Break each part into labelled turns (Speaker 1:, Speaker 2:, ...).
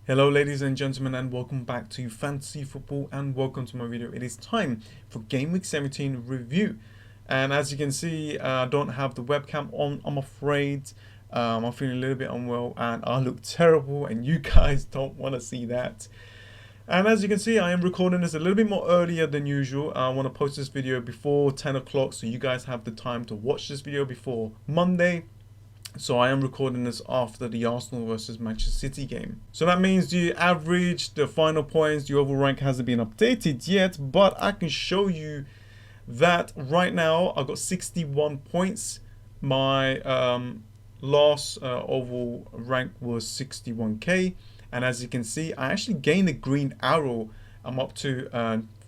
Speaker 1: Hello ladies and gentlemen, and welcome back to Fantasy Football, and welcome to my video. It is time for Game Week 17 review, and as you can see, I don't have the webcam on, I'm afraid. I'm feeling a little bit unwell and I look terrible, and you guys don't want to see that. And as you can see, I am recording this a little bit more earlier than usual. I want to post this video before 10 o'clock so you guys have the time to watch this video before Monday. So I am recording this after the Arsenal versus Manchester City game. So that means the average, the final points, the overall rank hasn't been updated yet, but I can show you that right now I got 61 points. My last overall rank was 61k, and as you can see, I actually gained a green arrow. I'm up to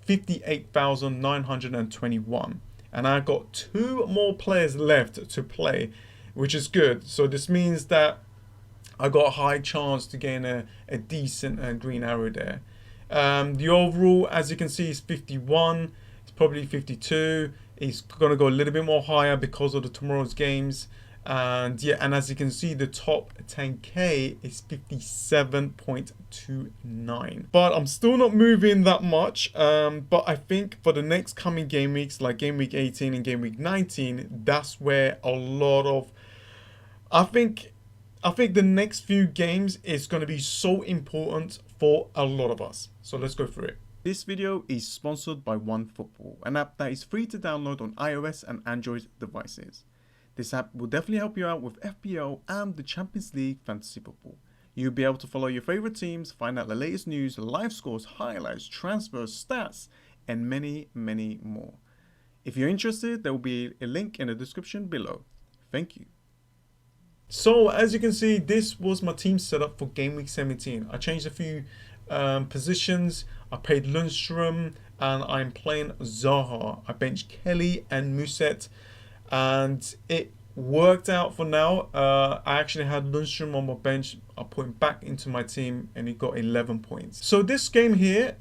Speaker 1: 58,921, and I got 2 more players left to play, which is good. So this means that I got a high chance to gain a decent green arrow there. The overall, as you can see, is 51. It's probably 52. It's going to go a little bit more higher because of the tomorrow's games. And yeah, and as you can see, the top 10k is 57.29. But I'm still not moving that much. But I think for the next coming game weeks, like game week 18 and game week 19, that's where a lot of I think the next few games is going to be so important for a lot of us. So let's go through it. This video is sponsored by OneFootball, an app that is free to download on iOS and Android devices. This app will definitely help you out with FPL and the Champions League fantasy football. You'll be able to follow your favorite teams, find out the latest news, live scores, highlights, transfers, stats, and many, many more. If you're interested, there will be a link in the description below. Thank you. So as you can see, this was my team setup for game week 17. I changed a few positions. I played Lundstrom and I'm playing Zaha. I benched Kelly and Muset, and it worked out for now. I actually had Lundstrom on my bench. I put him back into my team and he got 11 points. So this game here,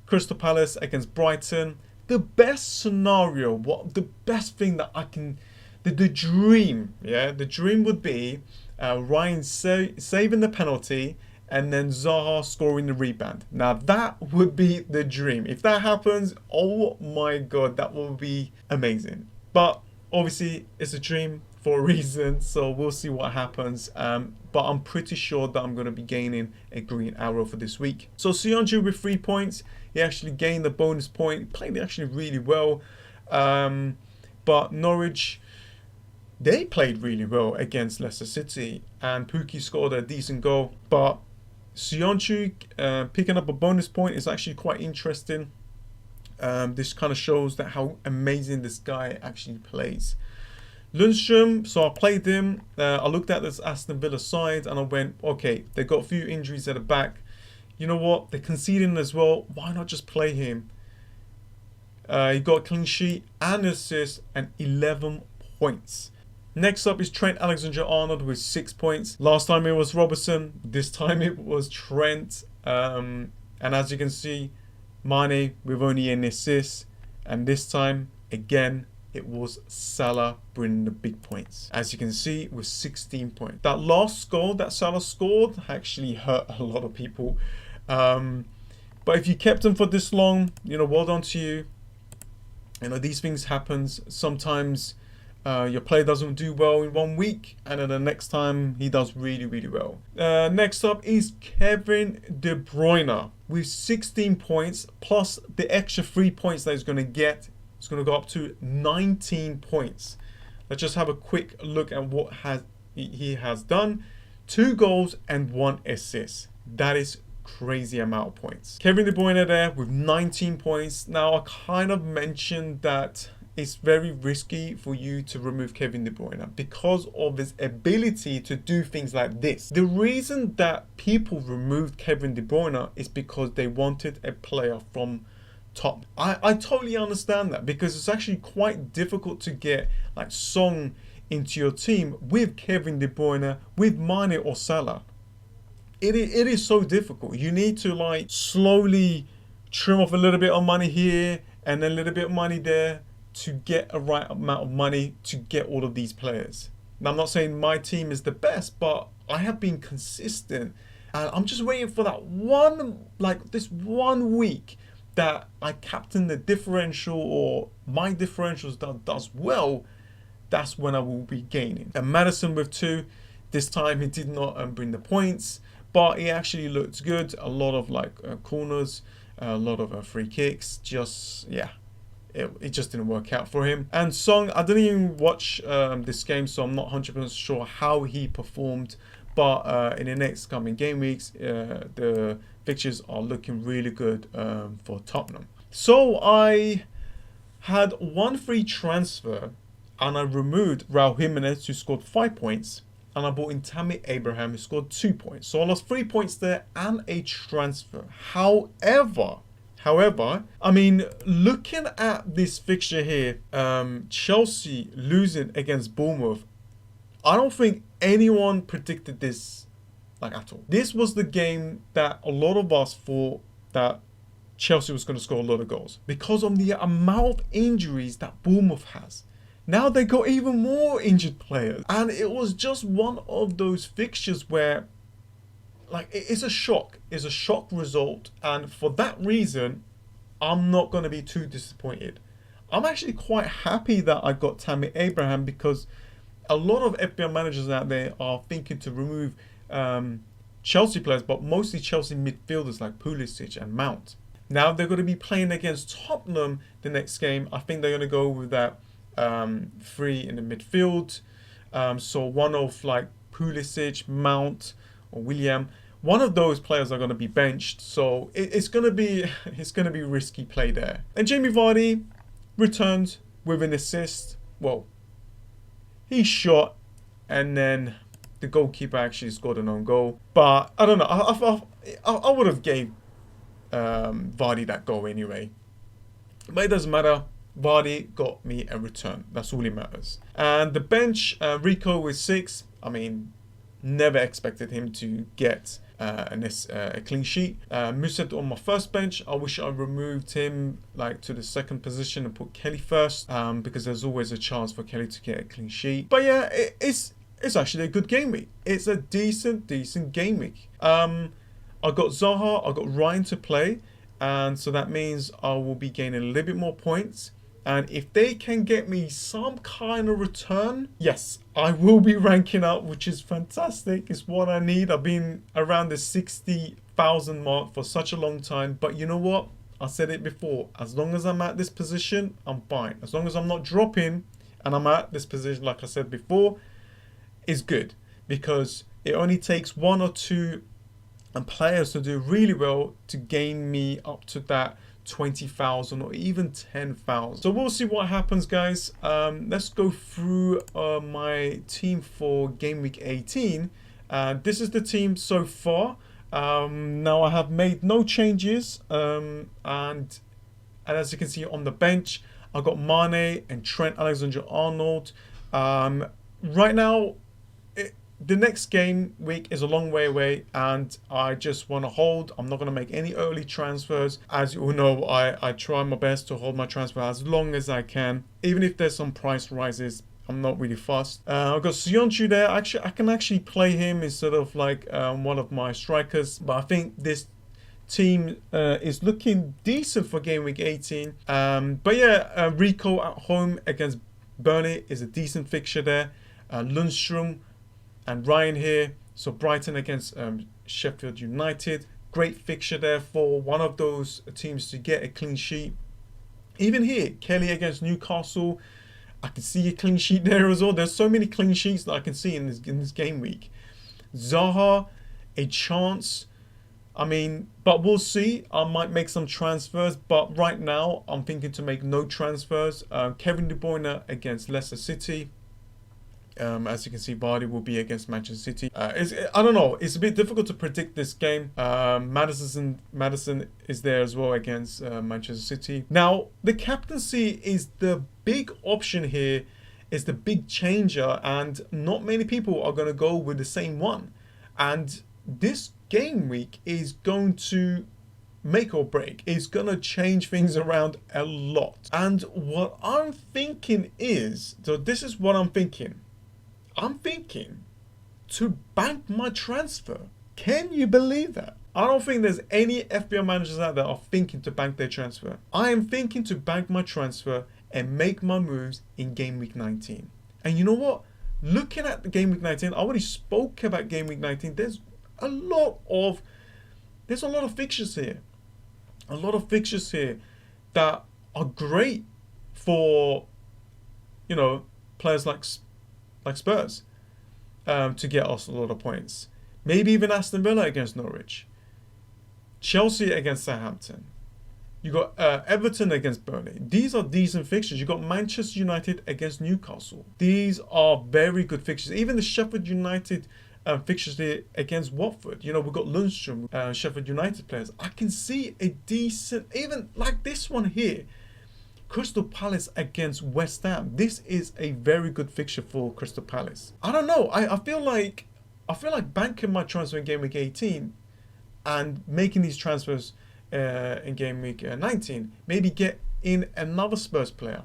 Speaker 1: Crystal Palace against Brighton, the best scenario, the best thing that I can, the dream, yeah, the dream would be Ryan saving the penalty and then Zaha scoring the rebound. Now that would be the dream. If that happens, oh my god, that will be amazing. But obviously it's a dream for a reason, so we'll see what happens. But I'm pretty sure that I'm going to be gaining a green arrow for this week. So Sionju with 3 points, he actually gained the bonus point. He played actually really well. But Norwich, they played really well against Leicester City, and Pukki scored a decent goal. But Sionchu picking up a bonus point is actually quite interesting. This kind of shows that how amazing this guy actually plays. Lundstrom, so I played him. I looked at this Aston Villa side and I went, okay, they got a few injuries at the back. You know what? They're conceding as well. Why not just play him? He got a clean sheet and assist and 11 points. Next up is Trent Alexander-Arnold with 6 points. Last time it was Robertson. This time it was Trent. And as you can see, Mane with only an assist. And this time, again, it was Salah bringing the big points. As you can see, with 16 points. That last goal that Salah scored actually hurt a lot of people. But if you kept him for this long, you know, well done to you. You know, these things happen. Sometimes your player doesn't do well in 1 week, and then the next time he does really, really well. Next up is Kevin De Bruyne with 16 points plus the extra 3 points that he's going to get. It's going to go up to 19 points. Let's just have a quick look at what he has done. 2 goals and 1 assist. That is crazy amount of points. Kevin De Bruyne there with 19 points. Now I kind of mentioned that it's very risky for you to remove Kevin De Bruyne because of his ability to do things like this. The reason that people removed Kevin De Bruyne is because they wanted a player from top. I totally understand that, because it's actually quite difficult to get like Song into your team with Kevin De Bruyne, with Mane or Salah. It is so difficult. You need to like slowly trim off a little bit of money here and then a little bit of money there to get a right amount of money to get all of these players. Now, I'm not saying my team is the best, but I have been consistent And I'm just waiting for that one, like this 1 week that I captain the differential or my differentials that does well. That's when I will be gaining. And Madison with 2, this time he did not bring the points, but he actually looked good. A lot of like corners, a lot of free kicks. Just yeah, it just didn't work out for him. And Song, I didn't even watch this game, so I'm not 100% sure how he performed. But in the next coming game weeks, the fixtures are looking really good for Tottenham. So I had one free transfer and I removed Raul Jimenez, who scored 5 points, and I brought in Tammy Abraham, who scored 2 points. So I lost 3 points there and a transfer. However, I mean, looking at this fixture here, Chelsea losing against Bournemouth, I don't think anyone predicted this like at all. This was the game that a lot of us thought that Chelsea was going to score a lot of goals because of the amount of injuries that Bournemouth has. Now they got even more injured players. And it was just one of those fixtures where, like, it's a shock. It's a shock result. And for that reason, I'm not going to be too disappointed. I'm actually quite happy that I got Tammy Abraham because a lot of FPL managers out there are thinking to remove Chelsea players, but mostly Chelsea midfielders like Pulisic and Mount. Now they're going to be playing against Tottenham the next game. I think they're going to go with that 3 in the midfield. So one of like Pulisic, Mount, or William. One of those players are going to be benched. So it's going to be risky play there. And Jamie Vardy returned with an assist. Well, he shot, and then the goalkeeper actually scored an own goal. But I don't know. I would have gave Vardy that goal anyway. But it doesn't matter. Vardy got me a return. That's all it matters. And the bench, Rico with 6. I mean, never expected him to get a clean sheet. Muset on my first bench. I wish I removed him like to the second position and put Kelly first, because there's always a chance for Kelly to get a clean sheet. But yeah, it's actually a good game week. It's a decent game week. I got Zaha, I got Ryan to play, and so that means I will be gaining a little bit more points. And if they can get me some kind of return, yes, I will be ranking up, which is fantastic. It's what I need. I've been around the 60,000 mark for such a long time. But you know what? I said it before. As long as I'm at this position, I'm fine. As long as I'm not dropping and I'm at this position, like I said before, is good. Because it only takes 1 or 2 players to do really well to gain me up to that 20,000 or even 10,000. So we'll see what happens, guys. Let's go through my team for game week 18. This is the team so far. Now I have made no changes, and as you can see on the bench, I got Mane and Trent Alexander-Arnold. Right now, the next game week is a long way away, and I just want to hold. I'm not going to make any early transfers. As you all know, I try my best to hold my transfer as long as I can. Even if there's some price rises, I'm not really fussed. I've got Sionchu there. Actually, I can actually play him instead of like one of my strikers. But I think this team is looking decent for game week 18. But yeah, Rico at home against Burnley is a decent fixture there. Lundstrom and Ryan here. So Brighton against Sheffield United. Great fixture there for one of those teams to get a clean sheet. Even here, Kelly against Newcastle. I can see a clean sheet there as well. There's so many clean sheets that I can see in this game week. Zaha, a chance. I mean, but we'll see. I might make some transfers, but right now I'm thinking to make no transfers. Kevin De Bruyne against Leicester City. As you can see, Vardy will be against Manchester City. I don't know. It's a bit difficult to predict this game. Madison is there as well against Manchester City. Now, the captaincy is the big option here, is the big changer, and not many people are going to go with the same one. And this game week is going to make or break. It's going to change things around a lot. And what I'm thinking is, so this is what I'm thinking. I'm thinking to bank my transfer. Can you believe that? I don't think there's any FPL managers out there are thinking to bank their transfer. I am thinking to bank my transfer and make my moves in game week 19. And you know what? Looking at the game week 19, I already spoke about game week 19. There's a lot of fixtures here. A lot of fixtures here that are great for, you know, players like Spurs to get us a lot of points. Maybe even Aston Villa against Norwich. Chelsea against Southampton. You got Everton against Burnley. These are decent fixtures. You got Manchester United against Newcastle. These are very good fixtures. Even the Sheffield United fixtures there against Watford. You know, we've got Lundstrom, Sheffield United players. I can see a decent, even like this one here, Crystal Palace against West Ham. This is a very good fixture for Crystal Palace. I don't know. I feel like banking my transfer in game week 18 and making these transfers in game week 19. Maybe get in another Spurs player,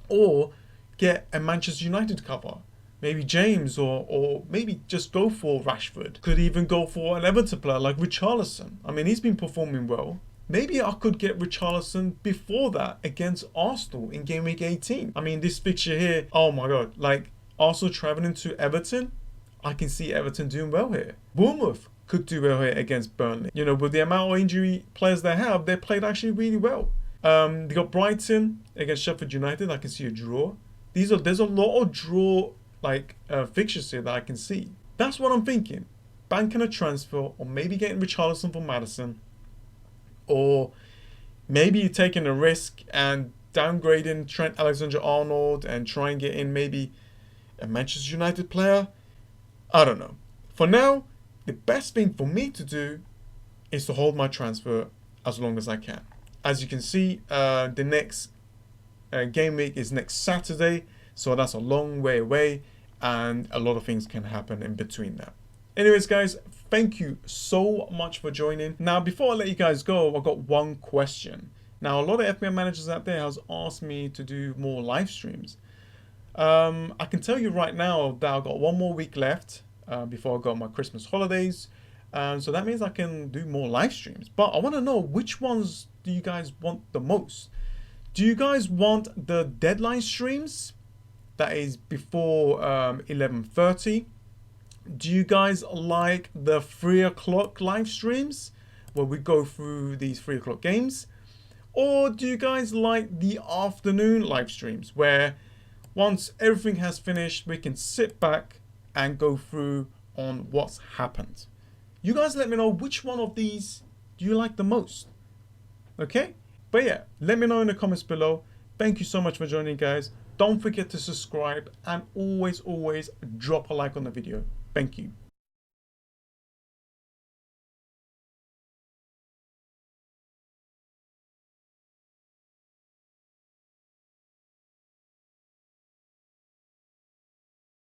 Speaker 1: or get a Manchester United cover. Maybe James, or maybe just go for Rashford. Could even go for an Everton player like Richarlison. I mean, he's been performing well. Maybe I could get Richarlison before that against Arsenal in game week 18. I mean, this fixture here, oh my God. Like, Arsenal travelling to Everton, I can see Everton doing well here. Bournemouth could do well here against Burnley. You know, with the amount of injury players they have, they played actually really well. They got Brighton against Sheffield United. I can see a draw. There's a lot of draw fixtures here that I can see. That's what I'm thinking. Banking a transfer, or maybe getting Richarlison for Maddison, or maybe you're taking a risk and downgrading Trent Alexander-Arnold and try and get in maybe a Manchester United player. I don't know. For now, the best thing for me to do is to hold my transfer as long as I can. As you can see, the next game week is next Saturday, so that's a long way away, and a lot of things can happen in between that. Anyways, guys, thank you so much for joining. Now, before I let you guys go, I've got one question. Now, a lot of FPL managers out there has asked me to do more live streams. I can tell you right now that I've got one more week left before I go on my Christmas holidays. So that means I can do more live streams. But I want to know, which ones do you guys want the most? Do you guys want the deadline streams? That is before 11:30. Do you guys like the 3 o'clock live streams where we go through these 3 o'clock games? Or do you guys like the afternoon live streams where once everything has finished, we can sit back and go through on what's happened? You guys let me know, which one of these do you like the most? Okay? But yeah, let me know in the comments below. Thank you so much for joining, guys. Don't forget to subscribe, and always drop a like on the video. Thank you.